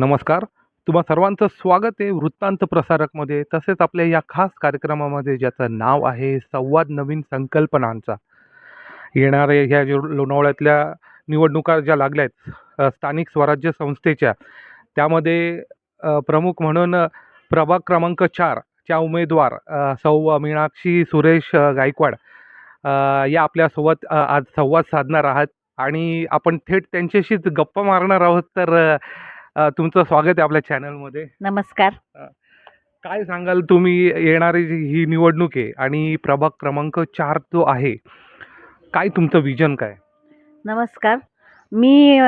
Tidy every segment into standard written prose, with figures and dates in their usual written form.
नमस्कार. तुम्हा सर्वांचं स्वागत आहे वृत्तांत प्रसारकमध्ये. तसेच आपल्या या खास कार्यक्रमामध्ये ज्याचं नाव आहे संवाद नवीन संकल्पनांचा. येणाऱ्या ह्या ज्या लोणावळ्यातल्या निवडणुका ज्या लागल्या आहेत स्थानिक स्वराज्य संस्थेच्या, त्यामध्ये प्रमुख म्हणून प्रभाग क्रमांक 4 च्या उमेदवार सौ मीनाक्षी सुरेश गायकवाड या आपल्यासोबत आज संवाद साधणार आहात आणि आपण थेट त्यांच्याशीच गप्पा मारणार आहोत. तर तुमचं स्वागत आहे आपल्या चॅनलमध्ये. नमस्कार. काय सांगाल तुम्ही, येणारी ही निवडणूक आहे आणि प्रभाग क्रमांक 4 जो आहे, काय तुमचं विजन काय? नमस्कार. मी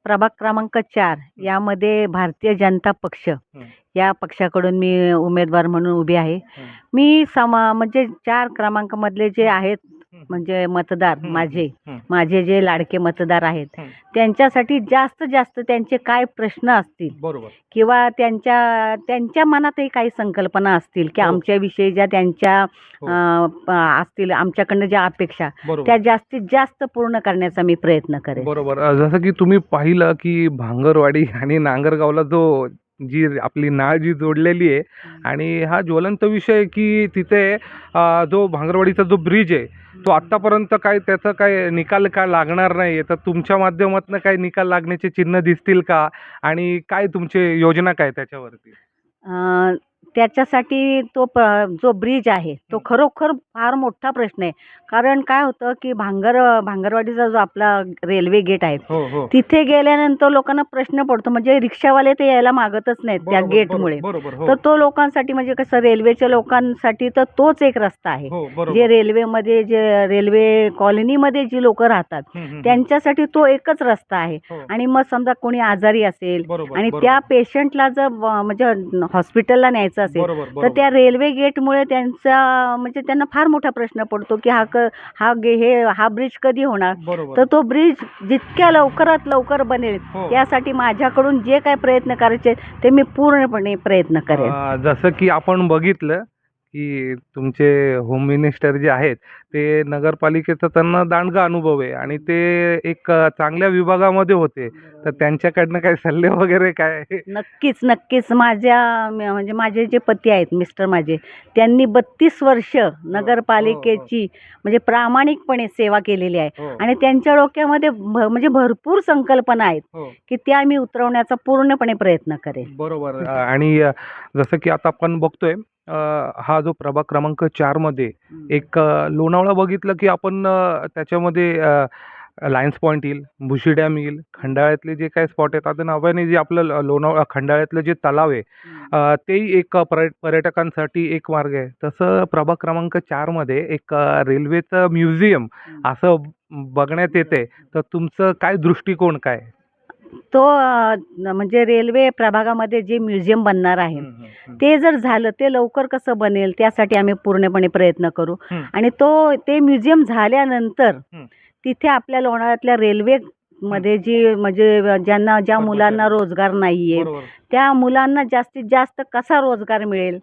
प्रभाग क्रमांक 4 यामध्ये भारतीय जनता पक्ष या पक्षाकडून मी उमेदवार म्हणून उभी आहे. मी म्हणजे 4 क्रमांकामधले जे आहेत म्हणजे मतदार माझे जे लाडके मतदार आहेत त्यांच्यासाठी जास्तीत जास्त त्यांचे काय प्रश्न असतील बरोबर. किंवा त्यांच्या मनातही काही संकल्पना असतील की आमच्याविषयी ज्या त्यांच्या असतील, आमच्याकडनं ज्या अपेक्षा त्या जास्तीत जास्त पूर्ण करण्याचा मी प्रयत्न करेन. बरोबर. जसं की तुम्ही पाहिलं की भांगरवाडी आणि नांगरगावला जी आपली नाळ जी जोडलेली आहे आणि हा ज्वलंत विषय आहे की तिथे जो भांगरवाडीचा जो ब्रिज आहे तो आतापर्यंत काय त्याचा काय निकाल काय लागणार नाही. तर तुमच्या माध्यमातून काय निकाल लागण्याचे चिन्ह दिसतील का आणि काय तुमची योजना काय त्याच्यावरती? त्याच्यासाठी जो ब्रिज आहे तो खरोखर फार मोठा प्रश्न आहे. कारण काय होतं की भांगरवाडीचा जो आपला रेल्वे गेट आहे तिथे गेल्यानंतर लोकांना प्रश्न पडतो, म्हणजे रिक्षावाले ते यायला मागतच नाहीत त्या गेटमुळे. तर तो लोकांसाठी म्हणजे कसं रेल्वेच्या लोकांसाठी तर तोच एक रस्ता आहे. जे रेल्वेमध्ये जे रेल्वे कॉलनीमध्ये जी लोक राहतात त्यांच्यासाठी तो एकच रस्ता आहे. आणि मग समजा कोणी आजारी असेल आणि त्या पेशंटला जर म्हणजे हॉस्पिटलला न्यायचं असेल तर त्या रेल्वे गेटमुळे त्यांना फार मोठा प्रश्न पडतो की हा ब्रिज कधी होणार. तर तो ब्रिज जितक्या लवकरात लवकर बनेल यासाठी माझ्याकडून जे काही प्रयत्न करायचे ते मी पूर्णपणे प्रयत्न करेन. जसं की आपण बघितलं की तुमचे होम मिनिस्टर जे आहेत ते नगरपालिकेचा त्यांना दांडगा अनुभव आहे आणि ते एक चांगल्या विभागामध्ये होते. तर त्यांच्याकडनं काय सल्ले वगैरे काय? नक्कीच म्हणजे माझे जे पती आहेत मिस्टर माझे, त्यांनी 32 वर्ष नगरपालिकेची म्हणजे प्रामाणिकपणे सेवा केलेली आहे आणि त्यांच्या डोक्यामध्ये म्हणजे भरपूर संकल्पना आहेत की त्या मी उतरवण्याचा पूर्णपणे प्रयत्न करेन. बरोबर. आणि जसं की आता आपण बघतोय हा जो प्रभाग क्रमांक 4 मध्ये एक लोणावळा बघितलं की आपण त्याच्यामध्ये लायन्स पॉईंट येईल, भुशी डॅम येईल, खंडाळ्यातले जे काही स्पॉट आहेत आता नव्याने जे आपलं लोणावळा खंडाळ्यातलं जे तलाव आहे तेही एक पर्यटकांसाठी एक मार्ग आहे. तसं प्रभाग क्रमांक 4 मध्ये एक रेल्वेचं म्युझियम असं बघण्यात येते. तर तुमचं काय दृष्टिकोन काय? तो म्हणजे रेल्वे प्रभागामध्ये जे म्युझियम बनणार आहे ते जर झालं, ते लवकर कसं बनेल त्यासाठी आम्ही पूर्णपणे प्रयत्न करू. आणि ते म्युझियम झाल्यानंतर तिथे आपल्या लोणावळ्यातल्या रेल्वे मध्ये जी म्हणजे ज्या मुलांना रोजगार नाहीये त्या मुलांना जास्तीत जास्त कसा रोजगार मिळेल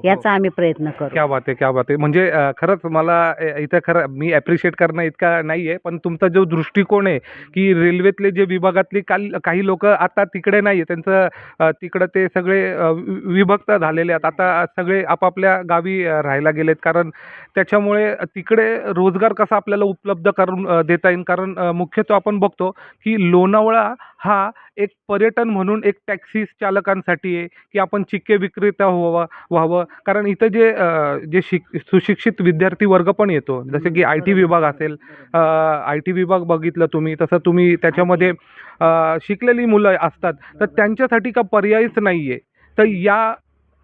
याचा आम्ही प्रयत्न करू. क्या बात आहे, क्या बात आहे. म्हणजे खरंच मला इथं खरं मी ॲप्रिशिएट करणं इतका नाहीये, पण तुमचा जो दृष्टिकोन आहे की रेल्वेतले जे विभागातले काही लोक आता तिकडे नाहीये, त्यांचं तिकडं ते सगळे विभक्त झालेले आहेत. आता सगळे आपापल्या गावी राहायला गेलेत. कारण त्याच्यामुळे तिकडे रोजगार कसा आपल्याला उपलब्ध करून देता येईल. कारण मुख्यतः आपण बघतो की लोणावळा हा एक पर्यटन म्हणून एक टॅक्सी चालकांसाठी आहे की आपण चिक्के विक्रेता व्हावं. कारण इथं जे सुशिक्षित विद्यार्थी वर्ग पण येतो, जसं की IT विभाग असेल, IT विभाग बघितलं तुम्ही, तसं तुम्ही त्याच्यामध्ये शिकलेली मुलं असतात. तर त्यांच्यासाठी का पर्यायच नाहीये. तर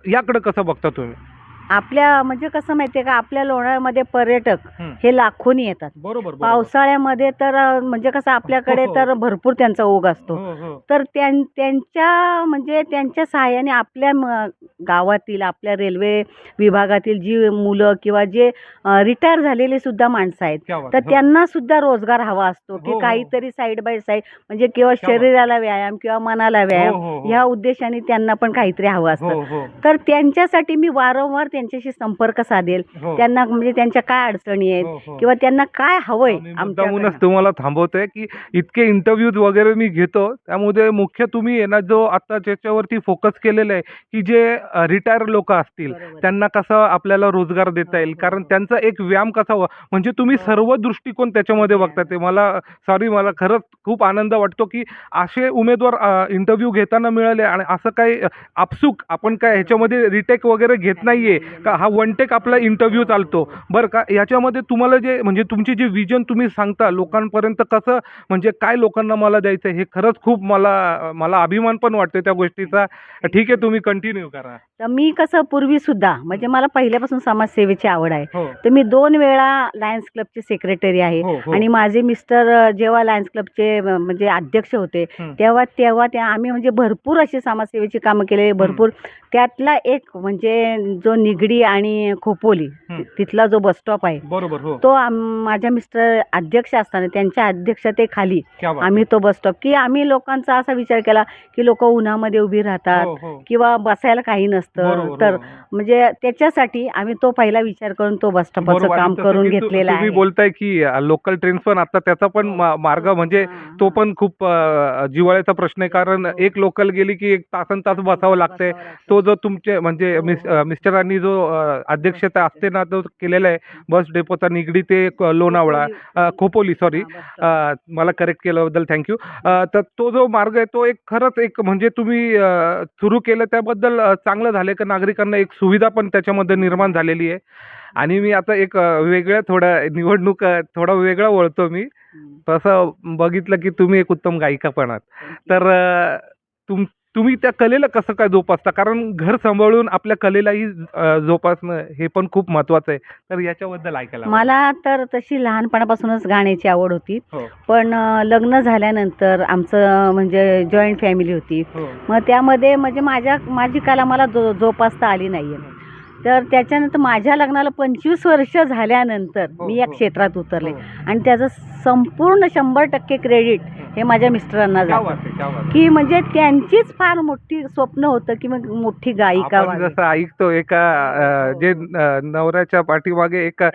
याकडे कसं बघता तुम्ही? आपल्या म्हणजे कसं माहितीये का, आपल्या लोणावळ्यामध्ये पर्यटक हे लाखोनी येतात. पावसाळ्यामध्ये तर म्हणजे कसं आपल्याकडे तर भरपूर त्यांचा ओघ असतो. तर त्यांच्या सहाय्याने आपल्या गावातील आपल्या रेल्वे विभागातील जी मुलं किंवा जे रिटायर झालेले सुद्धा माणसं आहेत तर त्यांना सुद्धा रोजगार हवा असतो की काहीतरी साईड बाय साईड म्हणजे किंवा शरीराला व्यायाम किंवा मनाला व्यायाम ह्या उद्देशाने त्यांना पण काहीतरी हवं असतं. तर त्यांच्यासाठी मी वारंवार त्यांच्याशी संपर्क साधेल, हो. त्यांना म्हणजे त्यांच्या काय अडचणी आहेत हो, हो. किंवा त्यांना काय हवंय मी आमच्याकडनं. मुद्दामूनच तुम्हाला थांबवतोय की इतके इंटरव्ह्यूज वगैरे मी घेतो, त्यामध्ये मुख्य तुम्ही आहे ना जो आता ज्याच्यावरती फोकस केलेलं आहे की जे रिटायर लोक असतील बरोबर. त्यांना कसं आपल्याला रोजगार देता येईल, हो, हो, कारण हो. त्यांचा एक व्यायाम कसा म्हणजे तुम्ही हो. सर्व दृष्टिकोन त्याच्यामध्ये बघता. ते मला मला खरंच खूप आनंद वाटतो की असे उमेदवार इंटरव्ह्यू घेताना मिळाले. आणि असं काही आपसूक आपण काय ह्याच्यामध्ये रिटेक वगैरे घेत नाहीये का, हा वन टेक आपला इंटरव्ह्यू चालतो बरं का. याच्यामध्ये तुम्हाला जे म्हणजे तुमची जी विजन तुम्ही सांगता लोकांपर्यंत कसं म्हणजे काय लोकांना मला द्यायचं हे खरंच खूप मला मला अभिमान पण वाटतो त्या गोष्टीचा. ठीक आहे, तुम्ही कंटिन्यू करा. तर मी कसं पूर्वी सुद्धा म्हणजे मला पहिल्यापासून समाजसेवेची आवड आहे. हो तर मी 2 वेळा लायन्स क्लबचे सेक्रेटरी आहे हो हो आणि माझे मिस्टर जेव्हा लायन्स क्लबचे म्हणजे अध्यक्ष होते हं. तेव्हा त्या आम्ही म्हणजे भरपूर अशी समाजसेवेची कामं केलेली भरपूर. त्यातला एक म्हणजे जो निगडी आणि खोपोली हं. तिथला जो बस स्टॉप आहे बरोबर. हो, तो माझ्या मिस्टर अध्यक्ष असताना त्यांच्या अध्यक्षतेखाली क्या बात आम्ही आहे. तो बस स्टॉप की आम्ही लोकांचा असा विचार केला की लोक उन्हामध्ये उभी राहतात हो हो किंवा बसायला काही नसतं, बरोबर. तर हो. म्हणजे त्याच्यासाठी आम्ही तो पहिला विचार करून तो बस स्टॉपचं बरोबर. आणि काम जसं करून की घेतलेलं तुम्ही आहे. बोलताय की लोकल ट्रेन्स पण आता त्याचा पण मार्ग म्हणजे हां, तो हां. पण खूप जिव्हाळ्याचा प्रश्न आहे, कारण हो. एक लोकल गेली की एक तासन-तास बसावं लागतंय. बसावं लागतं. तो जो तुमचे म्हणजे हो, हो. मिस्टरांनी जो अध्यक्षता असते ना तो केलेला आहे बस डेपोचा निगडी ते लोणावळा खोपोली सॉरी, हां, बस स्टॉप. मला करेक्ट केल्याबद्दल थँक्यू. तर तो जो मार्ग आहे तो एक खरंच एक म्हणजे तुम्ही सुरू केलं त्याबद्दल चांगलं झालंय का नागरिकांना एक सुविधा पण त्याच्यामध्ये निर्माण झालेली आहे. आणि मी आता एक वेगळ्या थोडा निवडणूक थोडा वेगळा वळतो मी. तसं बघितलं की तुम्ही एक उत्तम गायिका पण आहात. तर तुम्ही त्या कलेला कसं काय जोपासता? कारण घर सांभाळून आपल्या कलेलाही जोपासणं हे पण खूप महत्त्वाचं आहे. तर याच्याबद्दल ऐकायला आवडेल. मला तर तशी लहानपणापासूनच गाण्याची आवड होती. हो, पण लग्न झाल्यानंतर आमचं म्हणजे जॉईंट फॅमिली होती. हो. मग त्यामध्ये म्हणजे माझी कला मला जोपासता आली नाहीये. तर त्याच्यानंतर माझ्या लग्नाला 25 वर्ष झाल्यानंतर हो, मी या हो. क्षेत्रात उतरले हो. आणि त्याचं संपूर्ण 100% क्रेडिट हे माझ्या मिस्टरांना क्या जातं. बात आहे, क्या बात आहे. की म्हणजे त्यांचीच फार मोठी स्वप्न होतं की मग मोठी गायिका आपण व्हावी. जसं ऐकतो एका जे नवऱ्याच्या पाठीमागे एका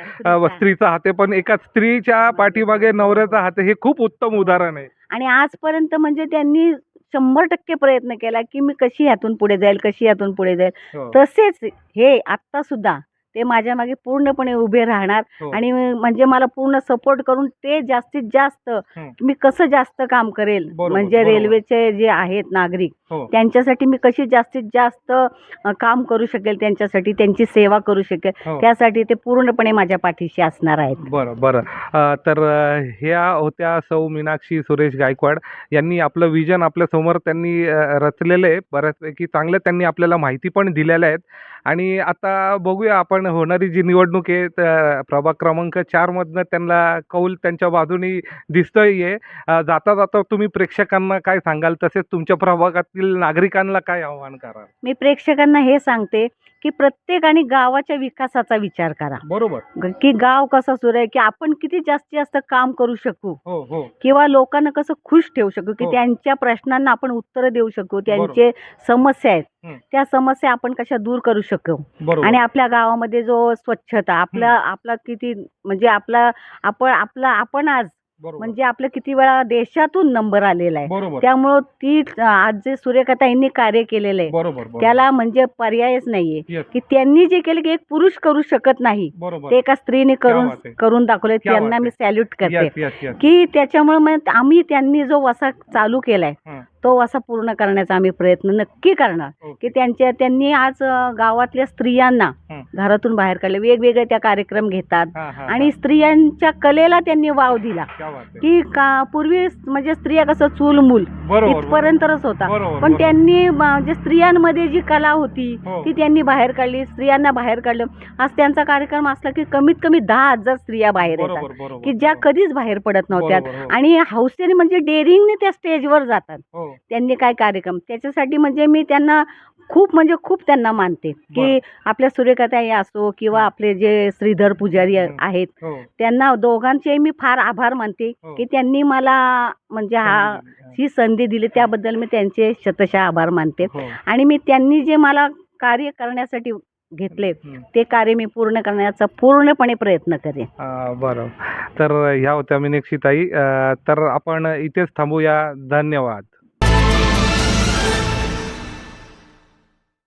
स्त्रीचा हात आहे, पण एका स्त्रीच्या पाठीमागे नवऱ्याचा हात आहे. हे खूप उत्तम उदाहरण आहे. आणि आजपर्यंत म्हणजे त्यांनी 100% प्रयत्न केला की मी कशी ह्यातून पुढे जाईल, कशी ह्यातून पुढे जाईल. हो, तसेच हे आत्ता सुद्धा ते माझ्या मागे पूर्णपणे उभे राहणार हो. आणि म्हणजे मला पूर्ण सपोर्ट करून ते जास्तीत जास्त हं. मी कसं जास्त काम करेल बरोबर, म्हणजे बरोबर. रेल्वेचे जे आहेत नागरिक हो. त्यांच्यासाठी मी कशी जास्तीत जास्त काम करू शकेल, त्यांच्यासाठी त्यांची सेवा करू शकेल, हो. त्यासाठी ते पूर्णपणे माझ्या पाठीशी असणार आहेत. बरं, बरं. तर ह्या होत्या सौ मीनाक्षी सुरेश गायकवाड यांनी आपलं विजन आपल्यासमोर त्यांनी रचलेलं आहे. बऱ्याचपैकी चांगलं त्यांनी आपल्याला माहिती पण दिलेल्या आहेत. आणि आता बघूया आपण होणारी जी निवडणूक आहे प्रभाग क्रमांक 4 मधनं त्यांना कौल त्यांच्या बाजूनी दिसतोय आहे. जाता जाता तुम्ही प्रेक्षकांना काय सांगाल, तसेच तुमच्या प्रभागातील नागरिकांना काय आव्हान कराल? मी प्रेक्षकांना हे सांगते की प्रत्येकाने गावाच्या विकासाचा विचार करा. बरोबर. की गाव कसं सुरू आहे, की आपण किती जास्तीत जास्त काम करू शकू हो, हो. किंवा लोकांना कसं खुश ठेवू शकू, की हो. त्यांच्या प्रश्नांना आपण उत्तरं देऊ शकू, बरोबर. त्यांचे समस्या आहेत हं. त्या समस्या आपण कशा दूर करू शकू. बरोबर. आणि आपल्या गावामध्ये जो स्वच्छता आपला किती म्हणजे आपण आज बरोबर. म्हणजे आपलं किती वेळा देशातून नंबर आलेला आहे. बरोबर. त्यामुळं ती आज जे सूर्यकथाईंनी कार्य केलेलं आहे बरोबर, बरोबर. त्याला म्हणजे पर्यायच नाहीये. Yes. की त्यांनी जे केलं की एक पुरुष करू शकत नाही बरोबर. ते एका स्त्रीने क्या बात आहे. करून दाखवलंय. क्या त्यांना बात मी आहे. सॅल्यूट करते. Yes, yes, yes. की त्याच्यामुळे मग आम्ही त्यांनी जो वसा चालू केलाय हं. तो वसा पूर्ण करण्याचा आम्ही प्रयत्न नक्की करणार. की ओके. त्यांनी आज गावातल्या स्त्रियांना हं. घरातून बाहेर काढले. वेगवेगळे त्या कार्यक्रम घेतात हां, हां, आणि हां. स्त्रियांच्या कलेला त्यांनी वाव दिला. क्या बात आहे. की पूर्वी म्हणजे स्त्रिया कसं चूल-मूल बरोबर, इथपर्यंतच होता. बरोबर, पण बरोबर. त्यांनी म्हणजे स्त्रियांमध्ये जी कला होती हो. ती त्यांनी बाहेर काढली. स्त्रियांना बाहेर काढलं. आज त्यांचा कार्यक्रम असला की कमीत कमी 10,000 स्त्रिया बाहेर बरोबर, येतात बरोबर, की ज्या बरोबर. कधीच बाहेर पडत नव्हत्या. बरोबर, हो. आणि हौसेने म्हणजे डेअरिंगने त्या स्टेजवर जातात. हो. त्यांनी काय कार्यक्रम त्याच्यासाठी म्हणजे मी त्यांना खूप त्यांना मानते की बरं. आपल्या सूर्यकथाई असो किंवा आपले जे श्रीधर पुजारी आहेत हो. त्यांना दोघांचे मी फार आभार मानते हो. की त्यांनी मला म्हणजे ही संधी दिली त्याबद्दल मी त्यांचे शतशः आभार मानते. हो. आणि मी त्यांनी जे मला कार्य करण्यासाठी घेतले ते कार्य मी पूर्ण करण्याचा पूर्णपणे प्रयत्न करेन. बरं. तर ह्या होत्या मीनाक्षीताई. तर आपण इथेच थांबूया. धन्यवाद.